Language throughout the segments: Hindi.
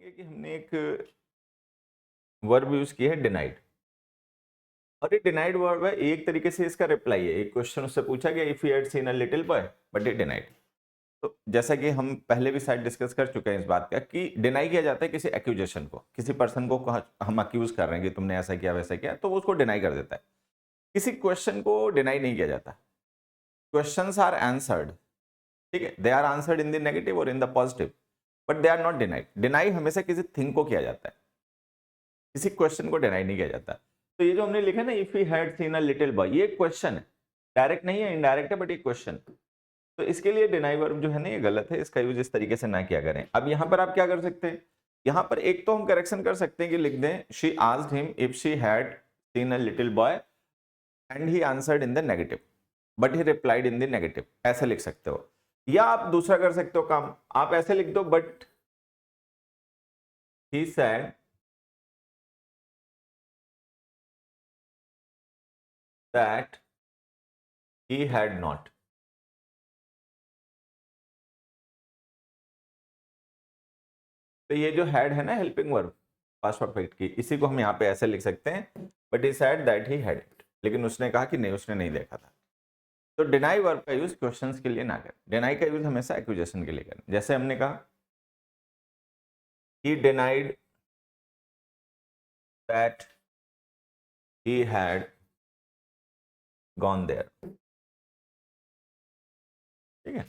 देखेंगे कि हमने एक वर्ब यूज किया है डिनाइड, और ये डिनाइड वर्ब है, एक तरीके से इसका रिप्लाई है। एक क्वेश्चन उससे पूछा गया, if you had seen a little boy but he denied. तो जैसा कि हम पहले भी शायद डिस्कस कर चुके हैं इस बात का कि डिनाई किया जाता है किसी एक्यूजेशन को, किसी पर्सन को हम अक्यूज कर रहे हैं कि तुमने ऐसा किया वैसा किया, तो वो उसको डिनाई कर देता है। किसी क्वेश्चन को डिनाई नहीं किया जाता। क्वेश्चंस आर आंसर्ड, ठीक है, they are answered in the negative और in the positive, but they are not denied. Deny हमेशा किसी थिंग को किया जाता है, किसी क्वेश्चन को डिनाई नहीं किया जाता। तो ये जो हमने लिखा ना, if he had seen a little boy, ये क्वेश्चन है, डायरेक्ट नहीं है, इनडायरेक्ट है, बट ये क्वेश्चन। तो इसके लिए डिनाई वर्ब जो है ना, ये गलत है, इसका यूज इस तरीके से ना किया करें। अब यहां पर आप क्या कर सकते हैं, यहां पर एक तो हम करेक्शन कर सकते हैं कि लिख दें she asked him if she had seen a little boy and he answered in the negative but he replied in the negative, ऐसे लिख सकते हो। या आप दूसरा कर सकते हो काम, आप ऐसे लिख दो but he said that he had not. तो ये जो हैड है ना, हेल्पिंग वर्ब पास्ट परफेक्ट की, इसी को हम यहाँ पे ऐसे लिख सकते हैं, but he said that he had it, लेकिन उसने कहा कि नहीं, उसने नहीं देखा था। तो डिनाई वर्ब का यूज क्वेश्चंस के लिए ना करें, डिनाई का यूज हमेशा एक्यूजेशन के लिए करें। जैसे हमने कहा he denied that he had gone there, ठीक है,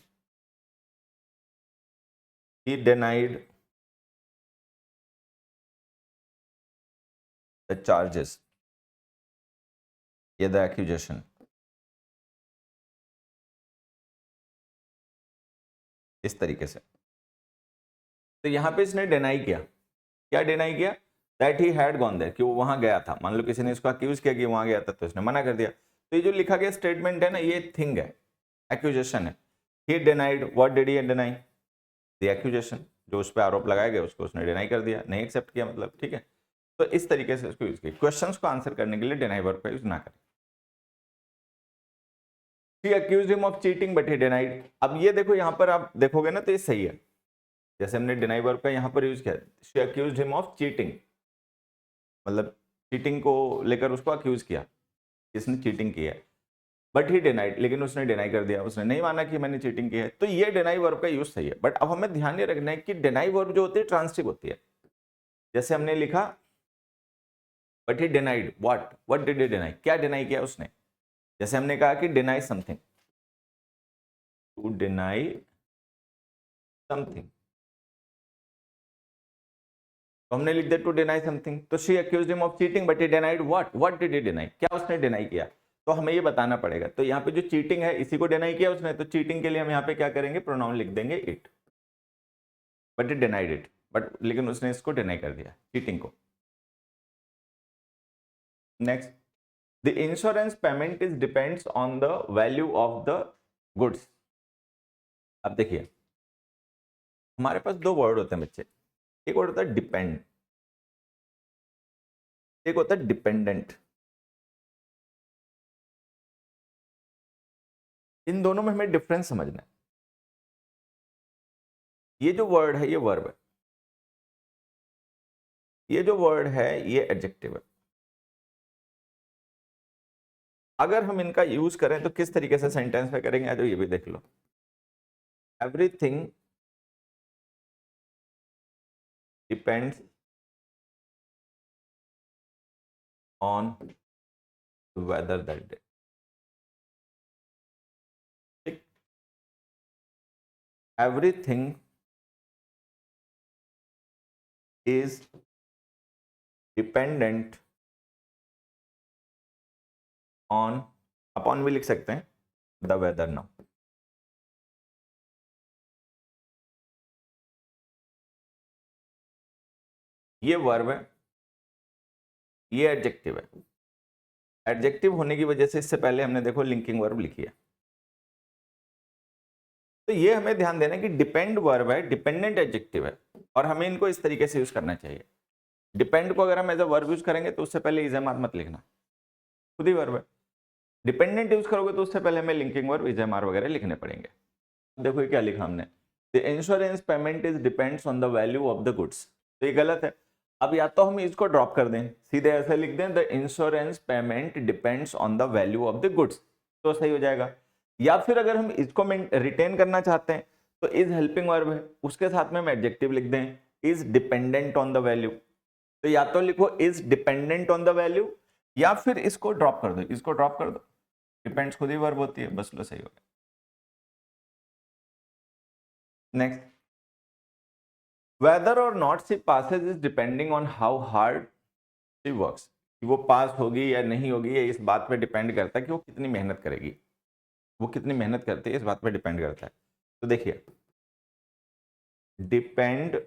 he denied the charges, ये the accusation, इस तरीके से। तो यहां पे इसने डिनाई किया, क्या डिनाई किया, that he had gone there, कि वो वहां गया था। मान लो किसी ने इसको अक्यूज किया कि वहां गया था, तो इसने मना कर दिया। तो ये जो लिखा गया स्टेटमेंट है ना, ये थिंग है, एक्यूजेशन है। ही denied, what did he deny, the accusation, जो उस पर आरोप लगाया गया उसको उसने डिनाई कर दिया, नहीं एक्सेप्ट किया, मतलब, ठीक है। तो इस तरीके से इसको यूज किया। क्वेश्चंस को आंसर करने के लिए डिनाई वर्ब का यूज ना करें। She accused him of cheating but he denied। अब ये देखो, यहां पर आप देखोगे ना, तो ये सही है। जैसे हमने डिनाई वर्ब का यहां पर यूज किया, she accused him of cheating, मतलब चीटिंग को लेकर उसको अक्यूज किया, इसने चीटिंग की है। बट ही डिनाइड, लेकिन उसने डिनाई कर दिया, उसने नहीं माना कि मैंने चीटिंग की है। तो ये डिनाई वर्ब का यूज सही है। बट अब हमें ध्यान ये रखना है कि डिनाई वर्ब जो होती है ट्रांसिटिव होती है। जैसे हमने लिखा but he denied what did he deny, क्या डिनाई किया उसने। जैसे हमने कहा कि deny something, to deny something, तो हमने लिख दिया टू डिनाई समथिंग। तो she accused him of cheating but he denied what did he deny, क्या उसने डिनाई किया, तो हमें ये बताना पड़ेगा। तो यहाँ पे जो चीटिंग है, इसी को डिनाई किया उसने, तो चीटिंग के लिए हम यहाँ पे क्या करेंगे, प्रोनाउन लिख देंगे it, but he denied it, but लेकिन उसने इसको डिनाई कर दिया, चीटिंग को। Next, the insurance payment is depends on the value of the goods. अब देखिए, हमारे पास दो वर्ड होते हैं बच्चे, एक वर्ड होता है डिपेंड, एक होता है डिपेंडेंट। इन दोनों में हमें डिफरेंस समझना है। ये जो वर्ड है ये वर्ब है, ये जो वर्ड है ये एडजेक्टिव है। अगर हम इनका यूज करें तो किस तरीके से सेंटेंस में करेंगे, तो ये भी देख लो। Everything depends on weather that day, ठीक, everything is dependent on, upon भी लिख सकते हैं, द वेदर नाउ। ये वर्ब है, ये एडजेक्टिव है। एडजेक्टिव होने की वजह से इससे पहले हमने देखो लिंकिंग वर्ब लिखी है। तो ये हमें ध्यान देना कि डिपेंड वर्ब है, डिपेंडेंट एडजेक्टिव है, और हमें इनको इस तरीके से यूज करना चाहिए। डिपेंड को अगर हम एज अ वर्ब यूज करेंगे तो उससे पहले इजेमार मत लिखना, खुद ही वर्ब है। डिपेंडेंट यूज करोगे तो उससे पहले हमें लिंकिंग वर्ब, इजेमार वगैरह लिखने पड़ेंगे। देखो ये क्या लिखा हमने, the insurance payment is depends on the value of the goods. तो ये गलत है। अब या तो हम इसको ड्रॉप कर दें, सीधे ऐसे लिख दें the insurance payment depends on the value of the goods, तो सही हो जाएगा। या फिर अगर हम इसको रिटेन करना चाहते हैं तो इज हेल्पिंग वर्ब है, उसके साथ में हम एडजेक्टिव लिख दें is dependent on the value. तो या तो लिखो is dependent on the value, या फिर इसको ड्रॉप कर दो, इसको ड्रॉप कर दो, डिपेंड्स खुद ही वर्ब होती है, बस लो सही हो गया। Next, whether or not she passes is depending on how hard she works, कि वो पास होगी या नहीं होगी ये इस बात पे डिपेंड करता है कि वो कितनी मेहनत करेगी, वो कितनी मेहनत करती है इस बात पे डिपेंड करता है। तो देखिए depend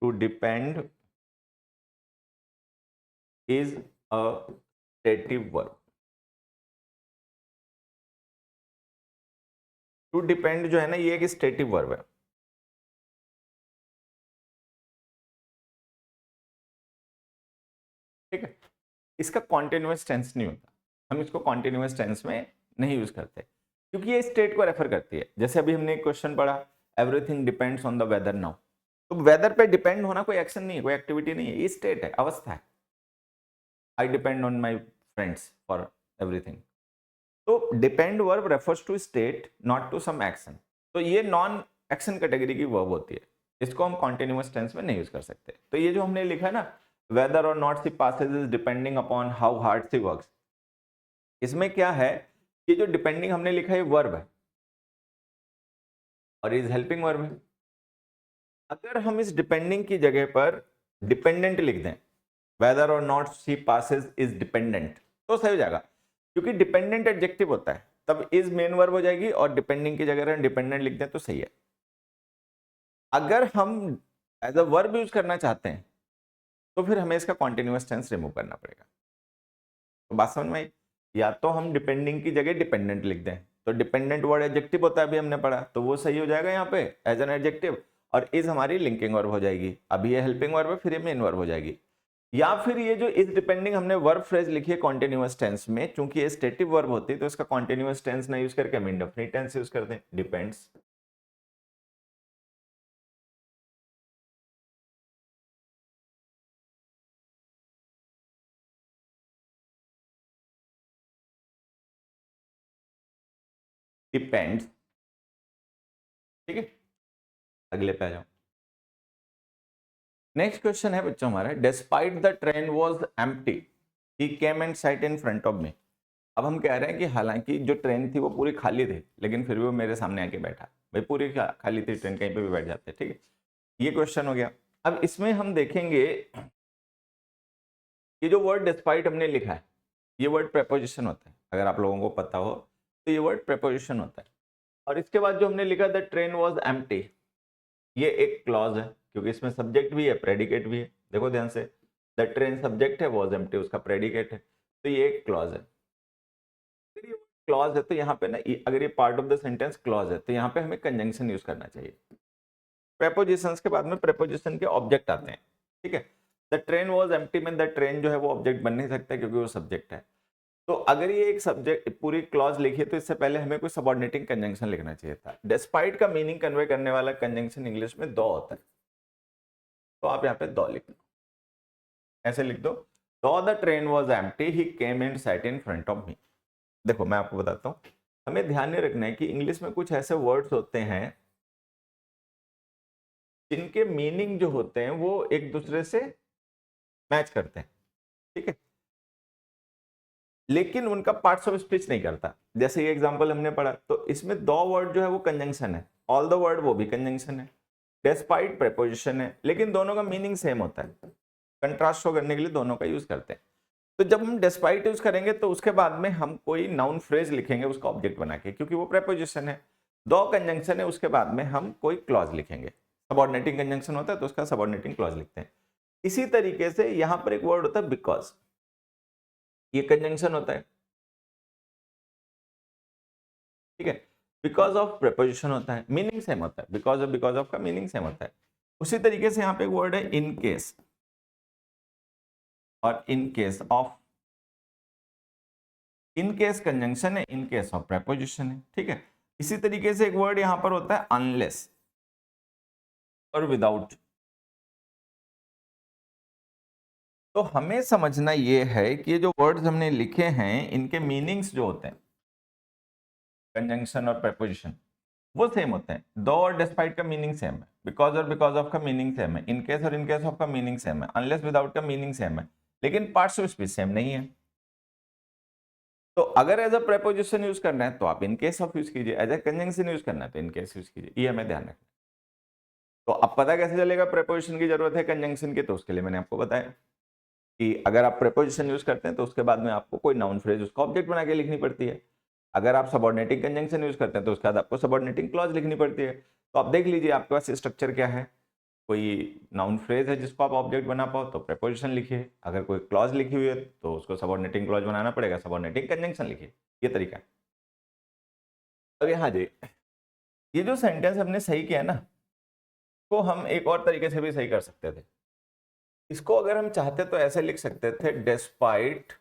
to depend is a stative verb. To depend जो है ना ये एक स्टेटिव वर्ब है, ठीक है। इसका कॉन्टिन्यूअस टेंस नहीं होता, हम इसको कॉन्टिन्यूअस टेंस में नहीं यूज करते क्योंकि ये स्टेट को रेफर करती है। जैसे अभी हमने एक क्वेश्चन पढ़ा everything depends on the weather now, तो वेदर पे डिपेंड होना कोई एक्शन नहीं है, कोई एक्टिविटी नहीं है, ये स्टेट है, अवस्था है। I depend on my friends for everything. तो depend verb refers to state not to some action, तो ये नॉन एक्शन कैटेगरी की वर्ब होती है, इसको हम कॉन्टिन्यूअस टेंस में नहीं यूज कर सकते। तो ये जो हमने लिखा है ना वेदर और not she passes is depending upon how hard she works, इसमें क्या है कि जो डिपेंडिंग हमने लिखा है वर्ब है और इज हेल्पिंग वर्ब है। अगर हम इस डिपेंडिंग की जगह पर डिपेंडेंट लिख दें वेदर और not she passes is dependent, तो सही हो जाएगा क्योंकि डिपेंडेंट एडजेक्टिव होता है, तब इज मेन वर्ब हो जाएगी और डिपेंडिंग की जगह हम डिपेंडेंट लिख दें तो सही है। अगर हम एज अ वर्ब यूज करना चाहते हैं तो फिर हमें इसका कॉन्टिन्यूअस टेंस रिमूव करना पड़ेगा। तो बात समझ में आई, या तो हम डिपेंडिंग की जगह डिपेंडेंट लिख दें, तो डिपेंडेंट वर्ड एडजेक्टिव होता है अभी हमने पढ़ा, तो वो सही हो जाएगा यहाँ पे एज एन एडजेक्टिव, और इज हमारी लिंकिंग वर्ब हो जाएगी, अभी ये हेल्पिंग वर्ब है फिर ये मेन वर्ब हो जाएगी। या फिर ये जो इज डिपेंडिंग हमने वर्ब फ्रेज लिखी है कॉन्टिन्यूअस टेंस में, चूंकि ये स्टेटिव वर्ब होती है तो इसका कॉन्टिन्यूअस टेंस ना यूज करके हम इंडेफिनिट टेंस यूज करते हैं डिपेंड्स। डिपेंड्स, ठीक है। अगले पे आ जाओ। नेक्स्ट क्वेश्चन है बच्चों हमारा, despite the train was empty he came and sat in front of me. अब हम कह रहे हैं कि हालांकि जो ट्रेन थी वो पूरी खाली थी लेकिन फिर भी वो मेरे सामने आके बैठा। भाई पूरी खाली थी ट्रेन, कहीं पे भी बैठ जाते, ठीक है। ये क्वेश्चन हो गया। अब इसमें हम देखेंगे ये जो वर्ड डिस्पाइट हमने लिखा है ये वर्ड प्रेपोजिशन होता है, अगर आप लोगों को पता हो तो ये वर्ड प्रेपोजिशन होता है। और इसके बाद जो हमने लिखा द ट्रेन वाज एम्प्टी, ये एक क्लॉज है क्योंकि इसमें सब्जेक्ट भी है प्रेडिकेट भी है। देखो ध्यान से, द ट्रेन सब्जेक्ट है वाज एम्प्टी उसका प्रेडिकेट है, तो ये एक क्लॉज है। क्लॉज है तो यहाँ पे ना अगर ये part of the sentence clause है तो यहाँ पे हमें कंजंक्शन यूज करना चाहिए। प्रेपोजिशंस के बाद में प्रेपोजिशन के ऑब्जेक्ट आते हैं, ठीक है। द ट्रेन वाज एम्प्टी में द ट्रेन जो है वो ऑब्जेक्ट बन नहीं सकता क्योंकि वो सब्जेक्ट है। तो अगर ये एक सब्जेक्ट पूरी क्लॉज लिखी है तो इससे पहले हमें कोई सबऑर्डिनेटिंग कंजंक्शन लिखना चाहिए था। डिस्पाइट का मीनिंग कन्वे करने वाला कंजंक्शन इंग्लिश में दो होता है, तो आप यहाँ पे दो लिख दो, ऐसे लिख दो, दो the train was empty he came and sat in front of me. देखो मैं आपको बताता हूँ, हमें ध्यान में रखना है कि इंग्लिश में कुछ ऐसे वर्ड्स होते हैं जिनके मीनिंग जो होते हैं वो एक दूसरे से मैच करते हैं, ठीक है, लेकिन उनका पार्ट्स ऑफ स्पीच नहीं करता। जैसे ये एग्जांपल हमने पढ़ा तो इसमें दो वर्ड जो है वो कंजंक्शन है, ऑल द वर्ड वो भी कंजंक्शन है, डेस्पाइट प्रेपोजिशन है, लेकिन दोनों का मीनिंग सेम होता है। कंट्रास्ट शो करने के लिए दोनों का यूज करते हैं। तो जब हम डेस्पाइट यूज करेंगे तो उसके बाद में हम कोई नाउन फ्रेज लिखेंगे उसका ऑब्जेक्ट बना के, क्योंकि वो प्रेपोजिशन है। दो कंजंक्शन है उसके बाद में हम कोई क्लॉज लिखेंगे, सबऑर्डिनेटिंग कंजंक्शन होता है तो उसका सबऑर्डिनेटिंग क्लॉज लिखते हैं। इसी तरीके से यहां पर एक वर्ड होता है बिकॉज, ये कंजंक्शन होता है, ठीक है। बिकॉज ऑफ प्रेपोजिशन होता है, मीनिंग सेम होता है, बिकॉज ऑफ का मीनिंग सेम होता है। उसी तरीके से यहाँ पे एक वर्ड है इन केस, और in case of in case conjunction है, इन केस ऑफ प्रेपोजिशन है, ठीक है। इसी तरीके से एक वर्ड यहां पर होता है अनलेस और विदाउट। तो हमें समझना ये है कि ये जो वर्ड्स हमने लिखे हैं इनके मीनिंग्स जो होते हैं कंजंक्शन और प्रेपोजिशन वो सेम होते हैं। दो और डिस्पाइट का मीनिंग सेम है, बिकॉज और बिकॉज ऑफ का मीनिंग सेम है, इन केस और इन केस ऑफ का मीनिंग सेम है, अनलेस विदाउट का मीनिंग सेम है, लेकिन पार्ट्स ऑफ स्पीच सेम नहीं है। तो अगर एज अ प्रेपोजिशन यूज करना है तो आप इन केस ऑफ यूज कीजिए, एज अ कंजंक्शन यूज करना है तो इन केस यूज कीजिए, ये हमें ध्यान रखना। तो अब पता कैसे चलेगा प्रेपोजिशन की जरूरत है कंजंक्शन की? तो उसके लिए मैंने आपको बताया कि अगर आप प्रेपोजिशन यूज करते हैं तो उसके बाद में आपको कोई नाउन फ्रेज उसका ऑब्जेक्ट बना के लिखनी पड़ती है। अगर आप सबऑर्डिनेटिंग कंजंक्शन यूज करते हैं तो उसके बाद आपको सबऑर्डिनेटिंग क्लॉज लिखनी पड़ती है। तो आप देख लीजिए आपके पास स्ट्रक्चर क्या है। कोई नाउन फ्रेज है जिसको आप ऑब्जेक्ट बना पाओ तो प्रेपोजिशन लिखिए, अगर कोई क्लॉज लिखी हुई है तो उसको सबऑर्डिनेटिंग क्लॉज बनाना पड़ेगा, सबऑर्डिनेटिंग कंजंक्शन लिखिए। ये तरीका है। अब यहाँ जी ये जो सेंटेंस हमने सही किया ना, को हम एक और तरीके से भी सही कर सकते थे। इसको अगर हम चाहते तो ऐसे लिख सकते थे, despite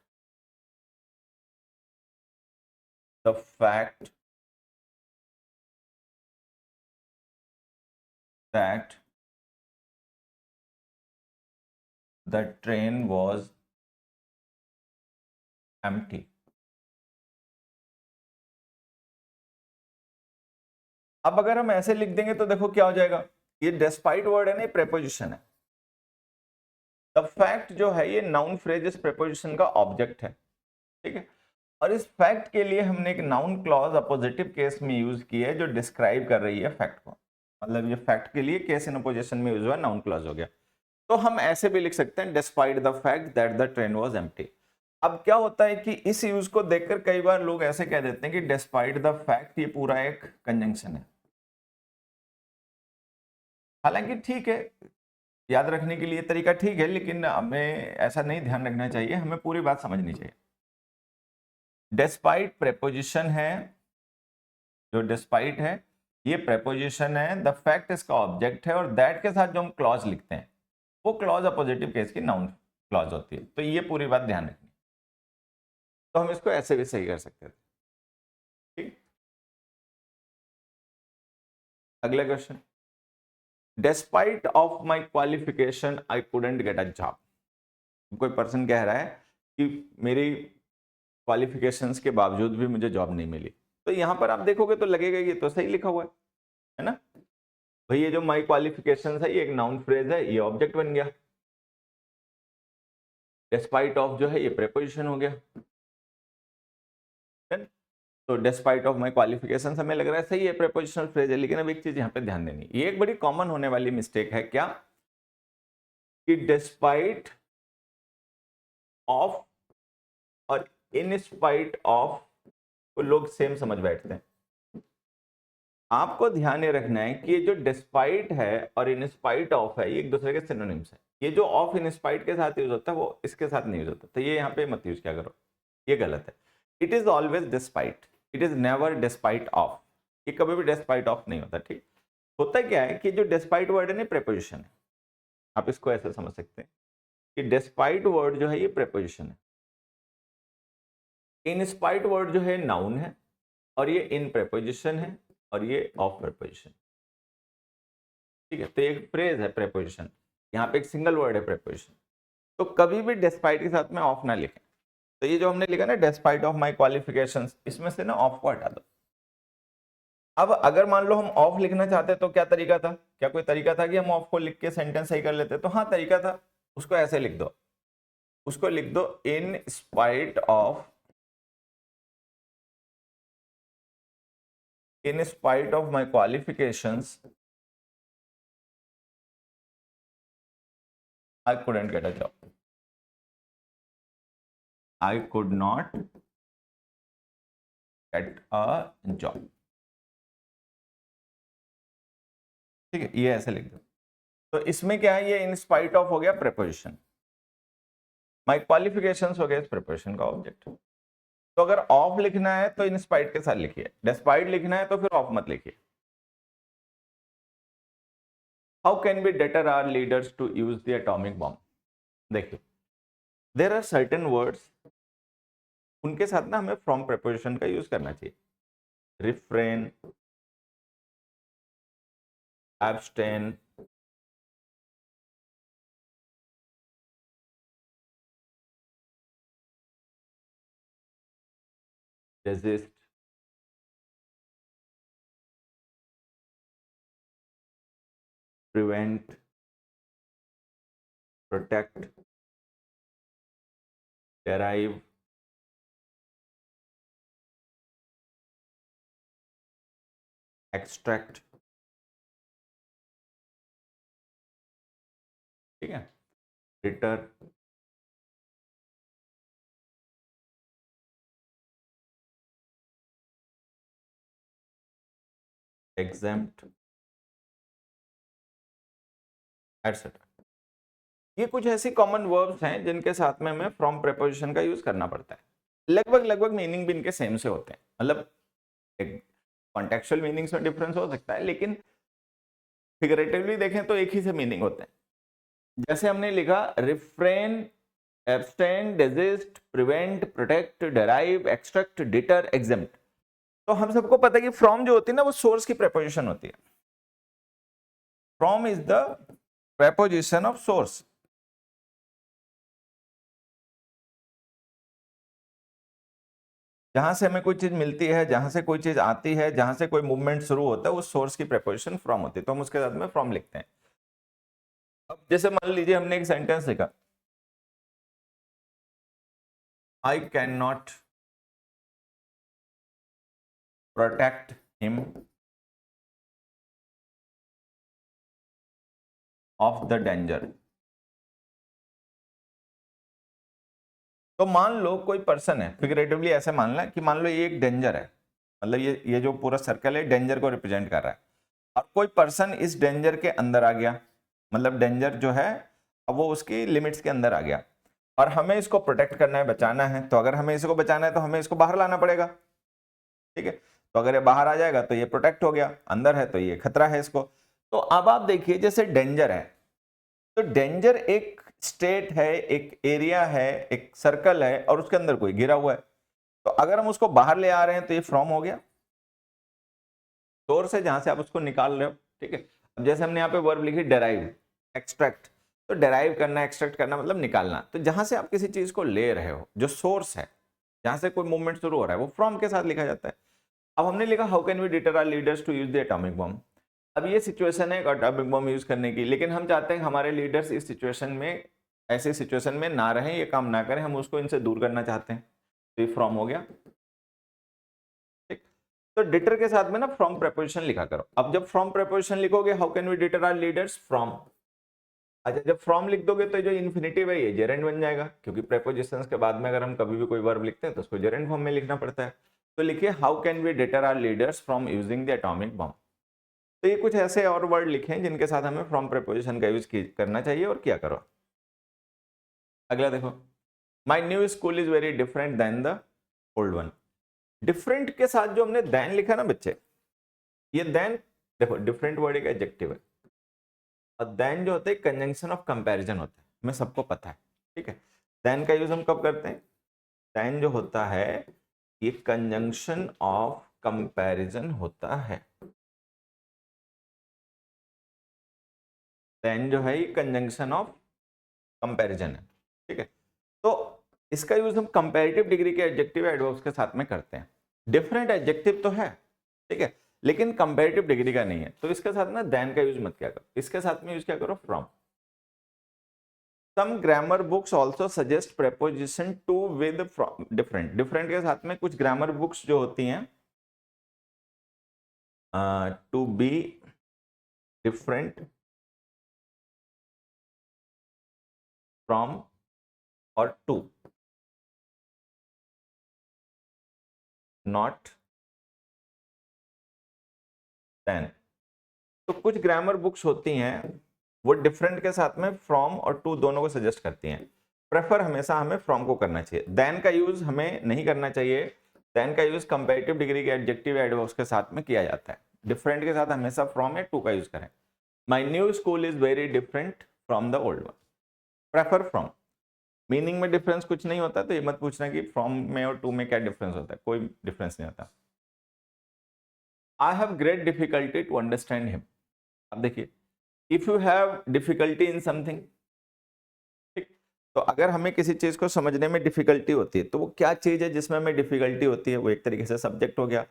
the fact that the train was empty. अब अगर हम ऐसे लिख देंगे तो देखो क्या हो जाएगा, ये डिस्पाइट वर्ड है ना, प्रेपोजिशन है। द फैक्ट जो है ये नाउन फ्रेज इस प्रेपोजिशन का ऑब्जेक्ट है, ठीक है। और इस फैक्ट के लिए हमने एक नाउन क्लॉज अपोजिटिव केस में यूज की है जो डिस्क्राइब कर रही है फैक्ट को। मतलब ये फैक्ट के लिए केस इन अपोजिशन में यूज हुआ, नाउन क्लॉज हो गया। तो हम ऐसे भी लिख सकते हैं, despite the fact that the train was empty. अब क्या होता है कि इस यूज को देखकर कई बार लोग ऐसे कह देते हैं कि डिस्पाइट द फैक्ट ये पूरा एक कंजंक्शन है। हालांकि ठीक है, याद रखने के लिए तरीका ठीक है, लेकिन हमें ऐसा नहीं ध्यान रखना चाहिए, हमें पूरी बात समझनी चाहिए। डिस्पाइट प्रेपोजिशन है, जो डिस्पाइट है ये प्रेपोजिशन है, द फैक्ट इसका ऑब्जेक्ट है, और दैट के साथ जो हम क्लॉज लिखते हैं वो क्लॉज अपोजिटिव केस की नाउन क्लॉज होती है। तो ये पूरी बात ध्यान रखनी। तो हम इसको ऐसे भी सही कर सकते थे, ठीक। अगला question, despite of my qualification I couldn't get a job. कोई पर्सन कह रहा है कि मेरी क्वालिफिकेशंस के बावजूद भी मुझे जॉब नहीं मिली। तो यहां पर आप देखोगे तो लगेगा ये तो सही लिखा हुआ है ना भाई। ये जो माई क्वालिफिकेशंस है ये एक नाउन फ्रेज है, ये ऑब्जेक्ट बन गया। डिस्पाइट ऑफ जो है ये प्रेपोजिशन हो गया। तो डिस्पाइट ऑफ माई क्वालिफिकेशन हमें लग रहा है सही है, प्रेपोजिशनल फ्रेज है। लेकिन अब एक चीज यहाँ पे ध्यान देनी, ये एक बड़ी कॉमन होने वाली मिस्टेक है क्या, कि डिस्पाइट ऑफ और इन स्पाइट ऑफ को लोग सेम समझ बैठते हैं। आपको ध्यान ये रखना है कि ये जो डिस्पाइट है और इन स्पाइट ऑफ है ये एक दूसरे के सिनोनिम्स है। ये जो ऑफ इन स्पाइट के साथ यूज होता है वो इसके साथ नहीं यूज होता, तो ये यहाँ पे मत यूज क्या करो, ये गलत है। It is always despite, it is never despite of. ये कभी भी डिस्पाइट ऑफ नहीं होता, ठीक। होता क्या है कि जो डिस्पाइट वर्ड है ना प्रेपोजिशन है। आप इसको ऐसे समझ सकते हैं कि डिस्पाइट वर्ड जो है ये प्रेपोजिशन है, इन स्पाइट वर्ड जो है नाउन है, और ये इन प्रेपोजिशन है, और ये ऑफ प्रेपोजिशन, ठीक है। तो एक फ्रेज है प्रेपोजिशन, यहाँ पे एक सिंगल वर्ड है प्रेपोजिशन। तो कभी भी डिस्पाइट के साथ में ऑफ ना लिखें। तो ये जो हमने लिखा ना डिस्पाइट ऑफ माय क्वालिफिकेशंस, इसमें से ना ऑफ को हटा दो। अब अगर मान लो हम ऑफ लिखना चाहते तो क्या तरीका था, क्या कोई तरीका था कि हम ऑफ को लिख के सेंटेंस सही कर लेते? तो हाँ तरीका था, उसको ऐसे लिख दो, उसको लिख दो in spite of, in spite of my qualifications I couldn't get a job. I could not get a job. ठीक है, ये ऐसे लिख दो। तो इसमें क्या है, ये इन स्पाइट ऑफ हो गया प्रेपोजिशन, माय क्वालिफिकेशंस हो गया इस प्रेपोजिशन का ऑब्जेक्ट। तो अगर ऑफ लिखना है तो इन स्पाइट के साथ लिखिए, डिस्पाइट लिखना है तो फिर ऑफ मत लिखिए। How can be deter are leaders to use the atomic bomb? देखिए, देयर आर सर्टेन वर्ड्स उनके साथ ना हमें फ्रॉम प्रेपोजिशन का यूज करना चाहिए। Refrain, abstain, resist, prevent, protect, derive, extract, ठीक है, डिटर, एग्जेम्प्ट, एटसेट्रा। ये कुछ ऐसी कॉमन वर्ब्स हैं जिनके साथ में हमें फ्रॉम प्रेपोजिशन का यूज करना पड़ता है। लगभग लगभग मीनिंग भी इनके सेम से होते हैं, मतलब कॉन्टेक्चुअल मीनिंग्स में डिफरेंस हो सकता है, लेकिन फिगरेटिवली देखें तो एक ही से मीनिंग होते हैं। जैसे हमने लिखा refrain, abstain, desist, prevent, protect, derive, extract, deter, exempt. तो हम सबको पता है कि फ्रॉम जो होती है ना वो सोर्स की प्रेपोजिशन होती है। From is the preposition of source. जहां से हमें कोई चीज मिलती है, जहां से कोई चीज आती है, जहां से कोई मूवमेंट शुरू होता है, उस सोर्स की प्रेपोजिशन फ्रॉम होती है, तो हम उसके साथ में फ्रॉम लिखते हैं। अब जैसे मान लीजिए हमने एक सेंटेंस लिखा, I can not protect him of the danger. तो मान लो कोई पर्सन है, फिगरेटिवली ऐसे मान लो कि मान लो ये एक डेंजर है, मतलब ये जो पूरा सर्कल है डेंजर को रिप्रेजेंट कर रहा है, और कोई पर्सन इस डेंजर के अंदर आ गया, मतलब डेंजर जो है अब वो उसकी लिमिट्स के अंदर आ गया, और हमें इसको प्रोटेक्ट करना है, बचाना है। तो अगर हमें इसको बचाना है तो हमें इसको बाहर लाना पड़ेगा, ठीक है। तो अगर ये बाहर आ जाएगा तो ये प्रोटेक्ट हो गया, अंदर है तो ये खतरा है इसको। तो अब आप देखिए जैसे डेंजर है, तो डेंजर एक स्टेट है, एक एरिया है, एक सर्कल है, और उसके अंदर कोई घिरा हुआ है। तो अगर हम उसको बाहर ले आ रहे हैं तो ये फ्रॉम हो गया, सोर्स है जहां से आप उसको निकाल रहे हो, ठीक है। अब जैसे हमने यहाँ पे वर्ब लिखी डेराइव, एक्सट्रैक्ट, तो डेराइव करना, एक्सट्रैक्ट करना मतलब निकालना। तो जहां से आप किसी चीज को ले रहे हो, जो सोर्स है, जहां से कोई मूवमेंट शुरू हो रहा है, वो फ्रॉम के साथ लिखा जाता है। अब हमने लिखा how can we deter our leaders to use the atomic bomb. अब ये सिचुएशन है एटॉमिक बम यूज करने की, लेकिन हम चाहते हैं हमारे लीडर्स इस सिचुएशन में, ऐसी सिचुएशन में ना रहें, ये काम ना करें, हम उसको इनसे दूर करना चाहते हैं, तो ये फ्रॉम हो गया, ठीक। तो डिटर के साथ में ना फ्रॉम प्रेपोजिशन लिखा करो। अब जब फ्रॉम प्रेपोजिशन लिखोगे, how can we deter our leaders from, अच्छा जब फ्रॉम लिख दोगे तो जो इन्फिनिटिव है ये जेरेंड बन जाएगा, क्योंकि प्रेपोजिशंस के बाद में अगर हम कभी भी कोई वर्ब लिखते हैं तो उसको जेरेंड फॉर्म में लिखना पड़ता है। तो लिखिए how can we deter our leaders from using the atomic bomb. तो ये कुछ ऐसे और वर्ड लिखे हैं जिनके साथ हमें फ्रॉम प्रेपोजिशन का यूज करना चाहिए, और क्या करो। अगला देखो, my new school is very different than the old one. Different के साथ जो हमने देन लिखा ना बच्चे, ये देन देखो डिफरेंट वर्ड एक एडजेक्टिव है, और देन जो होता है कंजंक्शन ऑफ कंपैरिजन होता है, हमें सबको पता है, ठीक है। देन का यूज हम कब करते हैं, देन जो होता है ये कंजंक्शन ऑफ कंपैरिजन होता है। देन जो है ये कंजंक्शन ऑफ कंपैरिजन है, ठीक है। तो इसका यूज हम कंपैरेटिव डिग्री के एडजेक्टिव एडवर्ब्स के साथ में करते हैं। डिफरेंट एडजेक्टिव तो है, ठीक है, लेकिन कंपैरेटिव डिग्री का नहीं है, तो इसके साथ ना देन का यूज मत किया करो, इसके साथ में यूज क्या करो from. Some grammar books also suggest preposition to with different. Different के साथ में कुछ ग्रामर बुक्स जो होती हैं टू बी डिफरेंट फ्रॉम और टू, नॉट देन। तो कुछ ग्रामर बुक्स होती हैं वो डिफरेंट के साथ में फ्रॉम और टू दोनों को सजेस्ट करती हैं। प्रेफर हमेशा हमें फ्रॉम को करना चाहिए, देन का यूज हमें नहीं करना चाहिए। देन का यूज कंपैरेटिव डिग्री के एडजेक्टिव एडवर्ब्स के साथ में किया जाता है। डिफरेंट के साथ हमेशा फ्रॉम या टू का यूज करें। माई new school is very different from the old one, prefer from. Meaning में डिफरेंस कुछ नहीं होता, तो ये मत पूछना कि फ्रॉम में और टू में क्या डिफरेंस होता है, कोई डिफरेंस नहीं होता। I have great difficulty to understand him. अब देखिए, if you have difficulty in something, ठीक, तो अगर हमें किसी चीज को समझने में डिफिकल्टी होती है तो वो क्या चीज है जिसमें हमें डिफिकल्टी होती है, वो एक तरीके से सब्जेक्ट हो गया।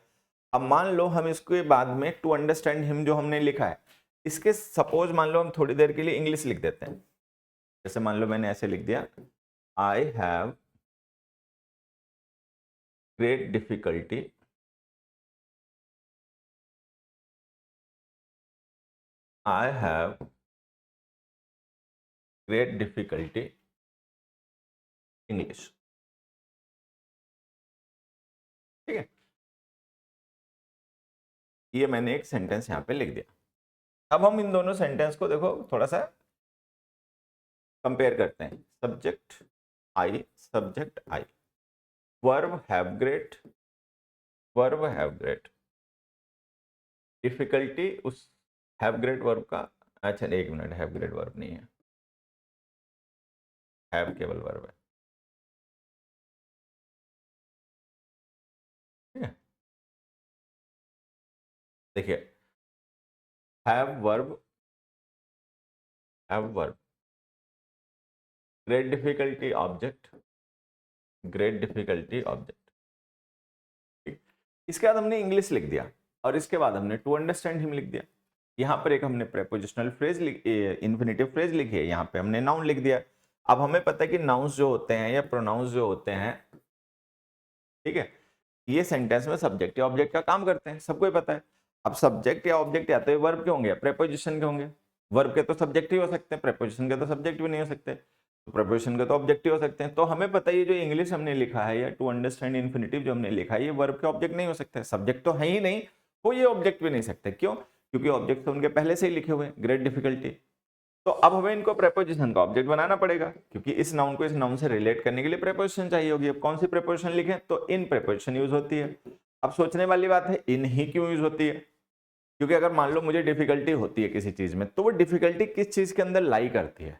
अब मान लो हम इसके बाद में टू अंडरस्टैंड हिम जो हमने लिखा है, इसके सपोज मान लो हम थोड़ी देर के लिए इंग्लिश लिख देते हैं। जैसे मान लो मैंने ऐसे लिख दिया, आई have great difficulty I have great difficulty English. ठीक है, ये मैंने एक सेंटेंस यहाँ पे लिख दिया। अब हम इन दोनों सेंटेंस को देखो थोड़ा सा कंपेयर करते हैं। Subject I, verb have great, verb have great, difficulty उस हैव ग्रेट वर्ब का, अच्छा एक मिनट, हैव ग्रेट वर्ब नहीं है, हैव केवल वर्ब है। ठीक है, देखिए have verb, great difficulty object, great difficulty object. ठीक, इसके बाद हमने इंग्लिश लिख दिया और इसके बाद हमने टू अंडरस्टैंड हिम लिख दिया। यहाँ पर एक हमने प्रेपोजिशनल फ्रेज इन्फिनेटिव फ्रेज लिखी है, यहाँ पे हमने नाउन लिख दिया। अब हमें पता है कि नाउन्स जो होते हैं या प्रोनाउंस जो होते हैं, ठीक है, ये सेंटेंस में सब्जेक्ट या ऑब्जेक्ट का काम करते हैं, सबको ही पता है। अब सब्जेक्ट या ऑब्जेक्ट या तो वर्ब के होंगे या प्रेपोजिशन के होंगे। वर्ब के तो सब्जेक्ट ही हो सकते हैं, प्रेपोजिशन के तो सब्जेक्ट भी नहीं हो सकते, तो प्रेपोजिशन के तो ऑब्जेक्ट ही हो सकते हैं। तो हमें पता है ये जो इंग्लिश हमने लिखा है या टू अंडरस्टैंड इन्फिनिटिव जो हमने लिखा है, ये वर्ब के ऑब्जेक्ट नहीं हो सकते, सब्जेक्ट तो है ही नहीं, वो ये ऑब्जेक्ट भी नहीं सकते। क्यों? क्योंकि ऑब्जेक्ट तो उनके पहले से ही लिखे हुए, ग्रेट डिफिकल्टी। तो अब हमें इनको प्रेपोजिशन का ऑब्जेक्ट बनाना पड़ेगा, क्योंकि इस नाउन को इस नाउन से रिलेट करने के लिए प्रेपोजिशन चाहिए होगी। अब कौन सी प्रेपोजिशन लिखें? तो इन प्रेपोजिशन यूज होती है। अब सोचने वाली बात है, इन ही क्यों यूज होती है? क्योंकि अगर मान लो मुझे डिफिकल्टी होती है किसी चीज में, तो वो डिफिकल्टी किस चीज के अंदर लाई करती है।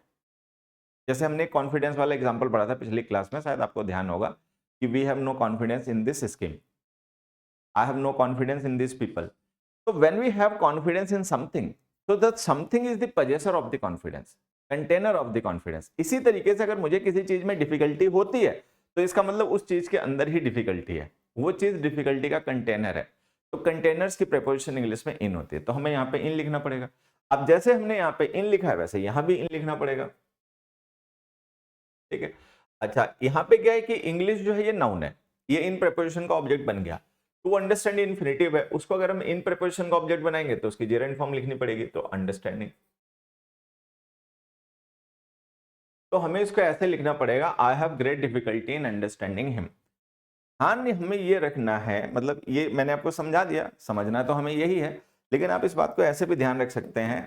जैसे हमने कॉन्फिडेंस वाला एग्जांपल पढ़ा था पिछली क्लास में, शायद आपको ध्यान होगा कि we have no confidence in this scheme, I have no confidence in this people. So when we have confidence in something, so that something is the possessor of the confidence, container of the confidence। इसी तरीके से अगर मुझे किसी चीज में डिफिकल्टी होती है तो इसका मतलब उस चीज के अंदर ही डिफिकल्टी है, वो चीज डिफिकल्टी का कंटेनर है। तो कंटेनर्स की प्रेपोजिशन इंग्लिश में इन होती है, तो हमें यहाँ पे इन लिखना पड़ेगा। अब जैसे हमने यहाँ पे इन लिखा है वैसे यहाँ भी इन लिखना पड़ेगा। ठीक है, अच्छा यहाँ पे क्या है कि इंग्लिश जो है ये नाउन है, ये इन प्रेपोजिशन का ऑब्जेक्ट बन गया। टू अंडरस्टैंड इन्फिनिटिव है, उसको अगर हम इन प्रेपोजिशन का ऑब्जेक्ट बनाएंगे तो उसकी जेरेंट फॉर्म लिखनी पड़ेगी, तो अंडरस्टैंडिंग। तो हमें इसको ऐसे लिखना पड़ेगा, आई have great difficulty in understanding him. हाँ नहीं, हमें ये रखना है, मतलब ये मैंने आपको समझा दिया, समझना तो हमें यही है, लेकिन आप इस बात को ऐसे भी ध्यान रख सकते हैं,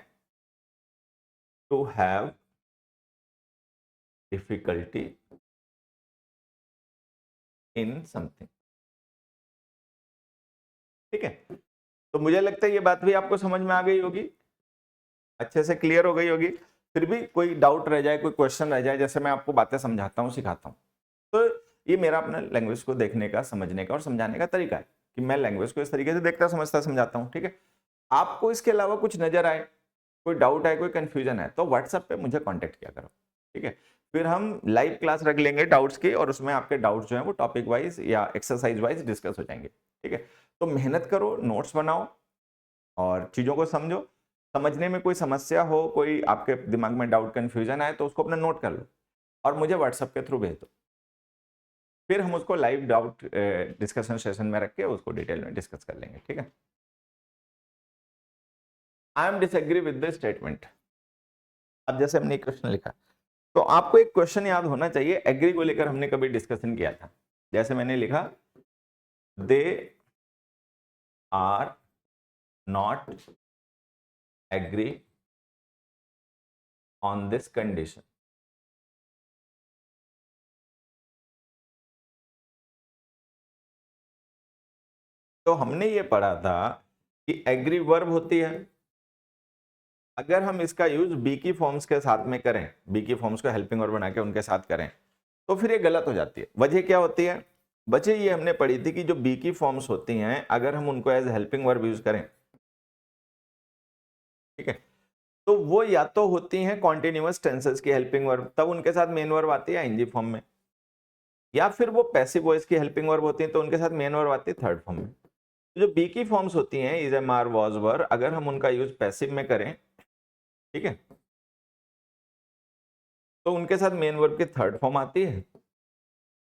to have difficulty in something. ठीक है, तो मुझे लगता है ये बात भी आपको समझ में आ गई होगी, अच्छे से क्लियर हो गई होगी। फिर भी कोई डाउट रह जाए, कोई क्वेश्चन रह जाए, जैसे मैं आपको बातें समझाता हूँ, सिखाता हूँ, तो ये मेरा अपना लैंग्वेज को देखने का, समझने का और समझाने का तरीका है कि मैं लैंग्वेज को इस तरीके से देखता, समझता, समझाता हूँ। ठीक है, आपको इसके अलावा कुछ नजर आए, कोई डाउट आए, कोई कंफ्यूजन है, तो व्हाट्सएप पे मुझे कांटेक्ट किया करो। ठीक है, फिर हम लाइव क्लास रख लेंगे डाउट्स की, और उसमें आपके डाउट्स जो है वो टॉपिक वाइज या एक्सरसाइज वाइज डिस्कस हो जाएंगे। ठीक है, तो मेहनत करो, नोट्स बनाओ और चीजों को समझो। समझने में कोई समस्या हो, कोई आपके दिमाग में डाउट कंफ्यूजन आए, तो उसको अपना नोट कर लो और मुझे व्हाट्सएप के थ्रू भेज दो, फिर हम उसको लाइव डाउट डिस्कशन सेशन में रख के उसको डिटेल में डिस्कस कर लेंगे। ठीक है, I am disagree with the statement. अब जैसे हमने एक क्वेश्चन लिखा, तो आपको एक क्वेश्चन याद होना चाहिए, एग्री को लेकर हमने कभी डिस्कशन किया था। जैसे मैंने लिखा, they are not agree on this condition. तो हमने ये पढ़ा था कि एग्री वर्ब होती है, अगर हम इसका यूज बी की फॉर्म्स के साथ में करें, बी की फॉर्म्स को हेल्पिंग वर्ब बना के उनके साथ करें, तो फिर ये गलत हो जाती है। वजह क्या होती है? वजह ये हमने पढ़ी थी कि जो बी की फॉर्म्स होती हैं अगर हम उनको एज हेल्पिंग वर्ब यूज करें, ठीक है, तो वो या तो होती हैं कॉन्टिन्यूअस टेंसेस की हेल्पिंग वर्ब, तब उनके साथ मेन वर्ब आती है आईएनजी फॉर्म में, या फिर वो पैसिव वॉइस की हेल्पिंग वर्ब होती है तो उनके साथ मेन वर्ब आती है थर्ड फॉर्म में। तो जो बी की फॉर्म्स होती हैं इज, एम, आर, वॉज, वर, अगर हम उनका यूज पैसिव में करें, ठीक है, तो उनके साथ मेन वर्ब की थर्ड फॉर्म आती है,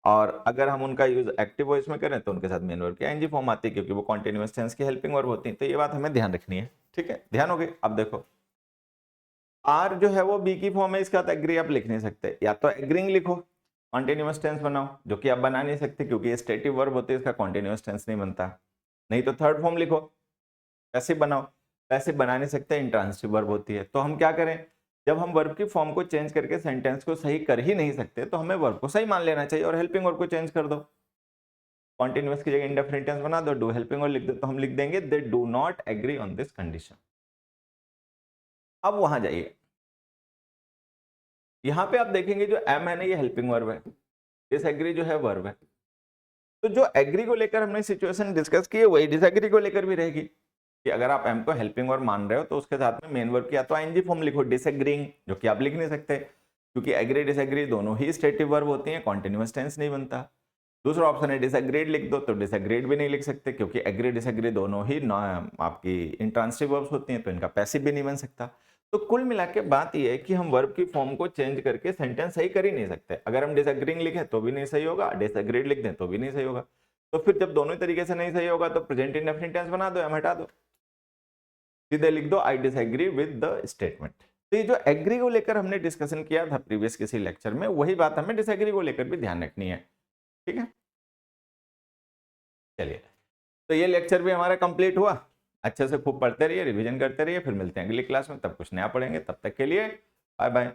और अगर हम उनका यूज एक्टिव वॉइस में करें तो उनके साथ मेन वर्ब की आईएनजी फॉर्म आती है, क्योंकि वो कॉन्टिन्यूअस टेंस की हेल्पिंग वर्ब होती है। तो ये बात हमें ध्यान रखनी है, ठीक है, ध्यान हो गई। अब देखो आर जो है वो बी की फॉर्म है, इसका तो एग्री आप लिख नहीं सकते, या तो एग्रीइंग लिखो, कॉन्टिन्यूअस टेंस बनाओ, जो कि आप बना नहीं सकते क्योंकि ये स्टेटिव वर्ब होती है, इसका कॉन्टिन्यूअस टेंस नहीं बनता। नहीं तो थर्ड फॉर्म लिखो, पैसिव बनाओ, पैसिव बना नहीं सकते, इंट्रांसिटिव वर्ब होती है। तो हम क्या करें, जब हम वर्ब की फॉर्म को चेंज करके सेंटेंस को सही कर ही नहीं सकते तो हमें वर्ब को सही मान लेना चाहिए और हेल्पिंग वर्ब को चेंज कर दो, कॉन्टिन्यूअस की जगह इंडेफिनिट टेंस बना दो, डू हेल्पिंग वर्ब लिख दो, तो हम लिख देंगे they do not agree on this condition. अब वहां जाइए, यहां पे आप देखेंगे जो एम है ना ये हेल्पिंग वर्ब है, डिसएग्री जो है वर्ब है। तो जो एग्री को लेकर हमने सिचुएशन डिस्कस की है वही डिसएग्री को लेकर भी रहेगी, कि अगर आप एम को हेल्पिंग वर्ब मान रहे हो तो उसके साथ में मेन वर्ब की या तो आईएनजी फॉर्म लिखो, डिसएग्रीइंग, जो कि आप लिख नहीं सकते क्योंकि एग्री डिसएग्री दोनों ही स्टेटिव वर्ब होती हैं, कॉन्टिन्यूअस टेंस नहीं बनता। दूसरा ऑप्शन है डिसएग्रीड लिख दो, तो डिसएग्रीड भी नहीं लिख सकते क्योंकि एग्री डिसएग्री दोनों ही आपकी इंट्रांसिटिव वर्ब्स होती हैं, तो इनका पैसिव भी नहीं बन सकता। तो कुल मिला के बात यह है कि हम वर्ब की फॉर्म को चेंज करके सेंटेंस सही कर ही नहीं सकते। अगर हम डिसएग्रीइंग लिखें तो भी नहीं सही होगा, डिसएग्रीड लिख दें तो भी नहीं सही होगा। तो फिर जब दोनों तरीके से नहीं सही होगा तो प्रेजेंट इंडेफिनिट टेंस बना दो या हटा दो, सीधे लिख दो I disagree with the statement. तो ये जो एग्री को लेकर हमने डिस्कशन किया था प्रीवियस किसी लेक्चर में, वही बात हमें डिसएग्री को लेकर भी ध्यान रखनी है, ठीक है। चलिए, तो ये लेक्चर भी हमारा कंप्लीट हुआ। अच्छे से खूब पढ़ते रहिए, रिवीजन करते रहिए, फिर मिलते हैं अगली क्लास में, तब कुछ नया पढ़ेंगे। तब तक के लिए बाय बाय।